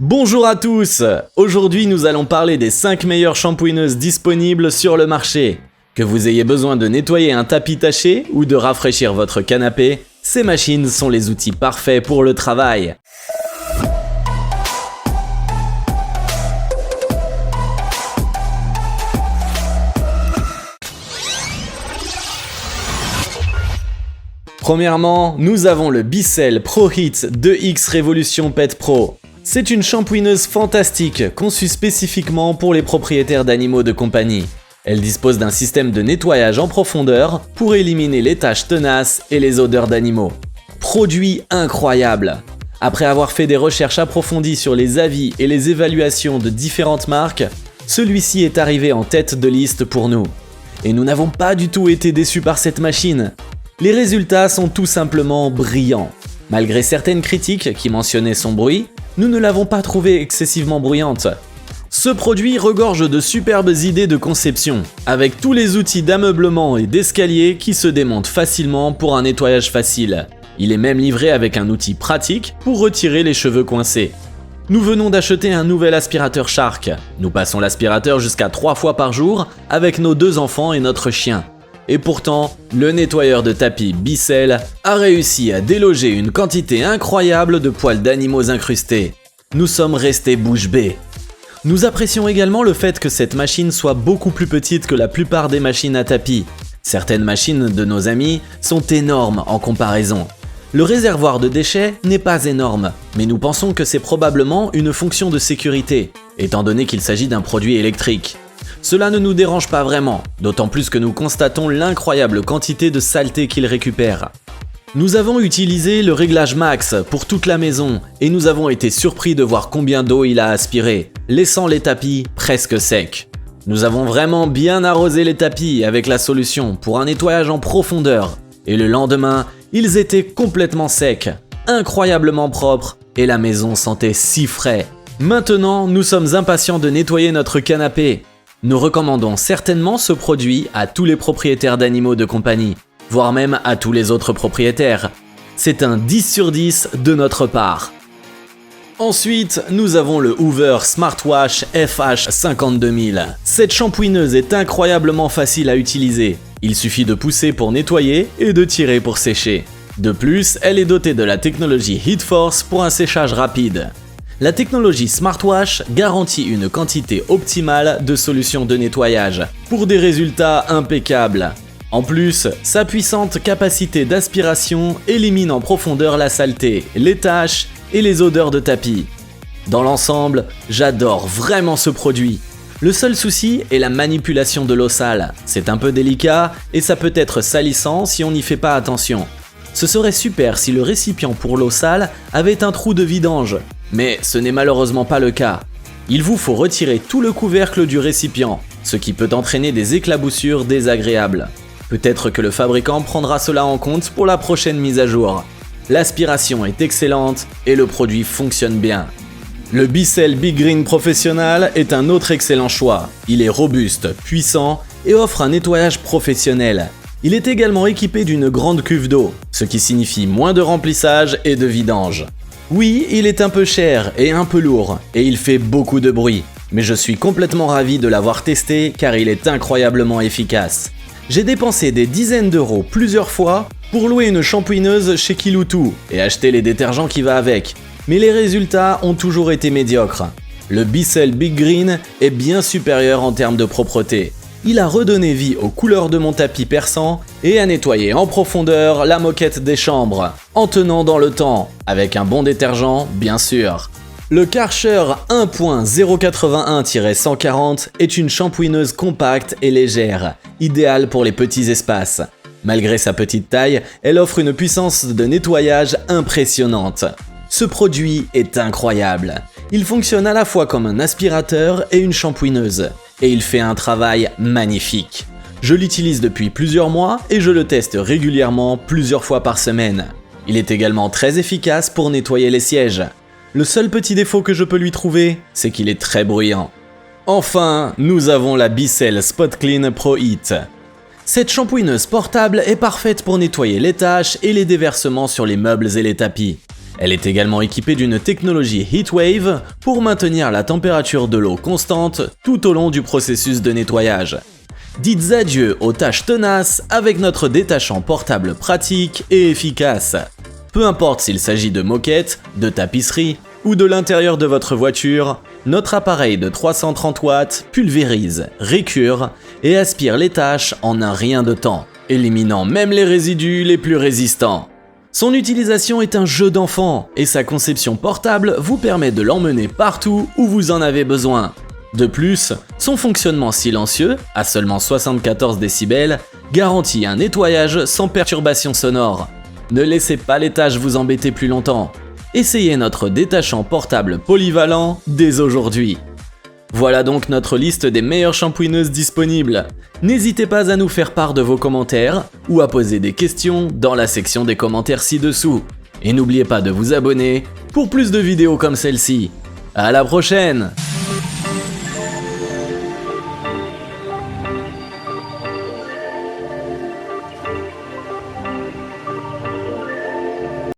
Bonjour à tous! Aujourd'hui nous allons parler des 5 meilleures shampooineuses disponibles sur le marché. Que vous ayez besoin de nettoyer un tapis taché ou de rafraîchir votre canapé, ces machines sont les outils parfaits pour le travail. Premièrement, nous avons le Bissell ProHeat 2X Revolution Pet Pro. C'est une shampooineuse fantastique conçue spécifiquement pour les propriétaires d'animaux de compagnie. Elle dispose d'un système de nettoyage en profondeur pour éliminer les taches tenaces et les odeurs d'animaux. Produit incroyable! Après avoir fait des recherches approfondies sur les avis et les évaluations de différentes marques, celui-ci est arrivé en tête de liste pour nous. Et nous n'avons pas du tout été déçus par cette machine. Les résultats sont tout simplement brillants. Malgré certaines critiques qui mentionnaient son bruit, nous ne l'avons pas trouvée excessivement bruyante. Ce produit regorge de superbes idées de conception, avec tous les outils d'ameublement et d'escalier qui se démontent facilement pour un nettoyage facile. Il est même livré avec un outil pratique pour retirer les cheveux coincés. Nous venons d'acheter un nouvel aspirateur Shark. Nous passons l'aspirateur jusqu'à 3 fois par jour avec nos 2 enfants et notre chien. Et pourtant, le nettoyeur de tapis Bissell a réussi à déloger une quantité incroyable de poils d'animaux incrustés. Nous sommes restés bouche bée. Nous apprécions également le fait que cette machine soit beaucoup plus petite que la plupart des machines à tapis. Certaines machines de nos amis sont énormes en comparaison. Le réservoir de déchets n'est pas énorme, mais nous pensons que c'est probablement une fonction de sécurité, étant donné qu'il s'agit d'un produit électrique. Cela ne nous dérange pas vraiment, d'autant plus que nous constatons l'incroyable quantité de saleté qu'il récupère. Nous avons utilisé le réglage max pour toute la maison et nous avons été surpris de voir combien d'eau il a aspiré, laissant les tapis presque secs. Nous avons vraiment bien arrosé les tapis avec la solution pour un nettoyage en profondeur et le lendemain, ils étaient complètement secs, incroyablement propres et la maison sentait si frais. Maintenant, nous sommes impatients de nettoyer notre canapé. Nous recommandons certainement ce produit à tous les propriétaires d'animaux de compagnie, voire même à tous les autres propriétaires. C'est un 10 sur 10 de notre part. Ensuite, nous avons le Hoover Smartwash FH52000. Cette shampooineuse est incroyablement facile à utiliser. Il suffit de pousser pour nettoyer et de tirer pour sécher. De plus, elle est dotée de la technologie Heat Force pour un séchage rapide. La technologie Smartwash garantit une quantité optimale de solutions de nettoyage, pour des résultats impeccables. En plus, sa puissante capacité d'aspiration élimine en profondeur la saleté, les taches et les odeurs de tapis. Dans l'ensemble, j'adore vraiment ce produit. Le seul souci est la manipulation de l'eau sale. C'est un peu délicat et ça peut être salissant si on n'y fait pas attention. Ce serait super si le récipient pour l'eau sale avait un trou de vidange. Mais ce n'est malheureusement pas le cas. Il vous faut retirer tout le couvercle du récipient, ce qui peut entraîner des éclaboussures désagréables. Peut-être que le fabricant prendra cela en compte pour la prochaine mise à jour. L'aspiration est excellente et le produit fonctionne bien. Le Bissell Big Green Professional est un autre excellent choix. Il est robuste, puissant et offre un nettoyage professionnel. Il est également équipé d'une grande cuve d'eau, ce qui signifie moins de remplissage et de vidange. Oui, il est un peu cher et un peu lourd, et il fait beaucoup de bruit, mais je suis complètement ravi de l'avoir testé car il est incroyablement efficace. J'ai dépensé des dizaines d'euros plusieurs fois pour louer une shampooineuse chez Kiloutou et acheter les détergents qui va avec, mais les résultats ont toujours été médiocres. Le Bissell Big Green est bien supérieur en termes de propreté. Il a redonné vie aux couleurs de mon tapis perçant et a nettoyé en profondeur la moquette des chambres, en tenant dans le temps, avec un bon détergent bien sûr. Le Karcher 1.081-140 est une shampooineuse compacte et légère, idéale pour les petits espaces. Malgré sa petite taille, elle offre une puissance de nettoyage impressionnante. Ce produit est incroyable. Il fonctionne à la fois comme un aspirateur et une shampooineuse. Et il fait un travail magnifique. Je l'utilise depuis plusieurs mois et je le teste régulièrement plusieurs fois par semaine. Il est également très efficace pour nettoyer les sièges. Le seul petit défaut que je peux lui trouver, c'est qu'il est très bruyant. Enfin, nous avons la Bissell Spot Clean Pro Heat. Cette shampooineuse portable est parfaite pour nettoyer les taches et les déversements sur les meubles et les tapis. Elle est également équipée d'une technologie Heatwave pour maintenir la température de l'eau constante tout au long du processus de nettoyage. Dites adieu aux tâches tenaces avec notre détachant portable pratique et efficace. Peu importe s'il s'agit de moquettes, de tapisserie ou de l'intérieur de votre voiture, notre appareil de 330 watts pulvérise, récure et aspire les tâches en un rien de temps, éliminant même les résidus les plus résistants. Son utilisation est un jeu d'enfant et sa conception portable vous permet de l'emmener partout où vous en avez besoin. De plus, son fonctionnement silencieux, à seulement 74 décibels, garantit un nettoyage sans perturbation sonore. Ne laissez pas les tâches vous embêter plus longtemps. Essayez notre détachant portable polyvalent dès aujourd'hui. Voilà donc notre liste des meilleures shampooineuses disponibles. N'hésitez pas à nous faire part de vos commentaires ou à poser des questions dans la section des commentaires ci-dessous. Et n'oubliez pas de vous abonner pour plus de vidéos comme celle-ci. À la prochaine!